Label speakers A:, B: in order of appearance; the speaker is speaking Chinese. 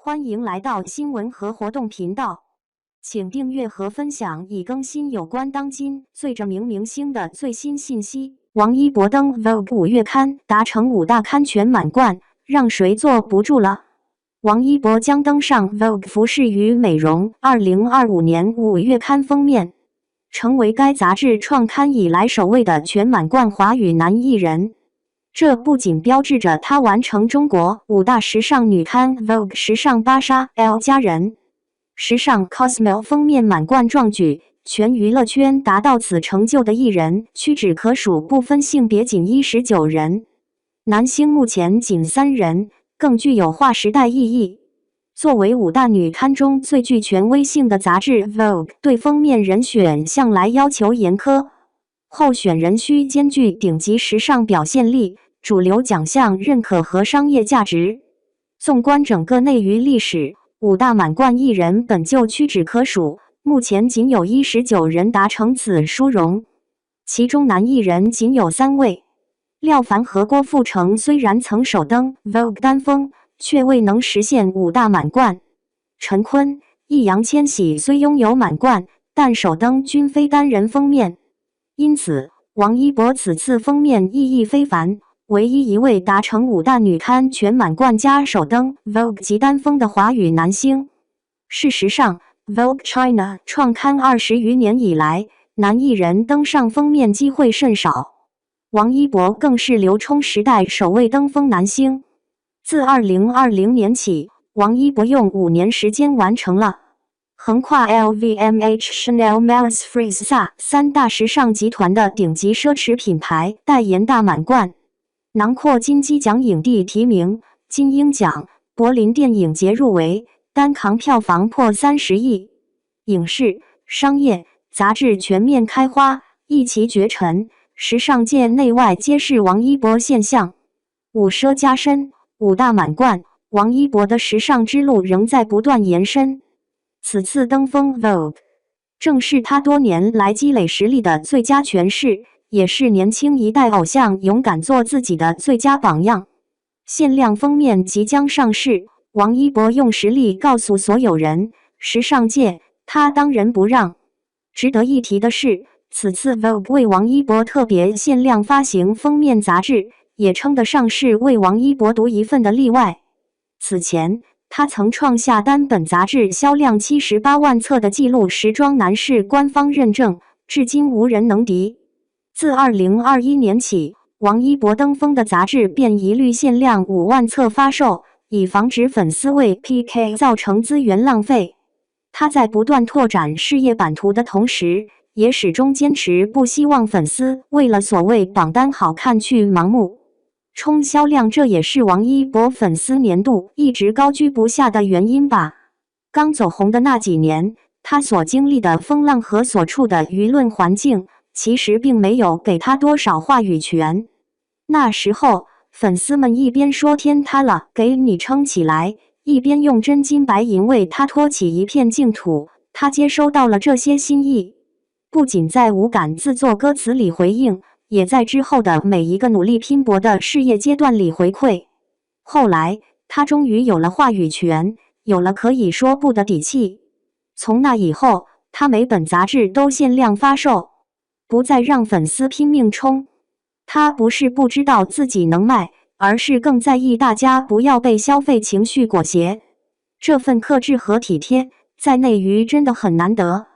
A: 欢迎来到新闻和活动频道，请订阅和分享已更新有关当今最着名明星的最新信息。王一博登 Vogue 5月刊，达成5大刊全满贯，让谁坐不住了？王一博将登上 Vogue 服饰与美容2025年5月刊封面，成为该杂志创刊以来首位的全满贯华语男艺人。这不仅标志着他完成中国5大时尚女刊 Vogue 时尚芭莎、Elle 家人、时尚 Cosmo 封面满贯壮举，全娱乐圈达到此成就的艺人屈指可数，不分性别仅19人，男星目前仅3人，更具有划时代意义。作为5大女刊中最具权威性的杂志 Vogue 对封面人选向来要求严苛，候选人需兼具顶级时尚表现力、主流奖项认可和商业价值。纵观整个内娱历史，5大满贯艺人本就屈指可数，目前仅有19人达成此殊荣，其中男艺人仅有3位。廖凡和郭富城虽然曾首登 Vogue 单封，却未能实现5大满贯。陈坤、易烊千玺虽拥有满贯，但首登均非单人封面。因此，王一博此次封面意义非凡，唯一一位达成5大女刊全满贯加首登 Vogue 及单封的华语男星。事实上 ，Vogue China 创刊20余年以来，男艺人登上封面机会甚少。王一博更是流冲时代首位登封男星。自2020年起，王一博用5年时间完成了横跨 LVMH、Chanel、Miles、Frieze、SA 3大时尚集团的顶级奢侈品牌代言大满贯，囊括金鸡奖影帝提名、金鹰奖、柏林电影节入围，单扛票房破30亿。影视、商业、杂志全面开花，一骑绝尘，时尚界内外皆是王一博现象。5奢加身，5大满贯，王一博的时尚之路仍在不断延伸。此次登封 Vogue， 正是他多年来积累实力的最佳诠释，也是年轻一代偶像勇敢做自己的最佳榜样。限量封面即将上市，王一博用实力告诉所有人，时尚界他当仁不让。值得一提的是，此次 Vogue 为王一博特别限量发行封面杂志，也称得上是为王一博独一份的例外。此前，他曾创下单本杂志销量78万册的纪录，时装男士官方认证，至今无人能敌。自2021年起，王一博登封的杂志便一律限量5万册发售，以防止粉丝为 PK 造成资源浪费。他在不断拓展事业版图的同时，也始终坚持不希望粉丝为了所谓榜单好看去盲目冲销量，这也是王一博粉丝粘度一直高居不下的原因吧。刚走红的那几年，他所经历的风浪和所处的舆论环境，其实并没有给他多少话语权。那时候，粉丝们一边说天塌了，给你撑起来，一边用真金白银为他托起一片净土。他接收到了这些心意，不仅在无感自作歌词里回应，也在之后的每一个努力拼搏的事业阶段里回馈。后来，他终于有了话语权，有了可以说不的底气。从那以后，他每本杂志都限量发售，不再让粉丝拼命冲。他不是不知道自己能卖，而是更在意大家不要被消费情绪裹挟。这份克制和体贴，在内娱真的很难得。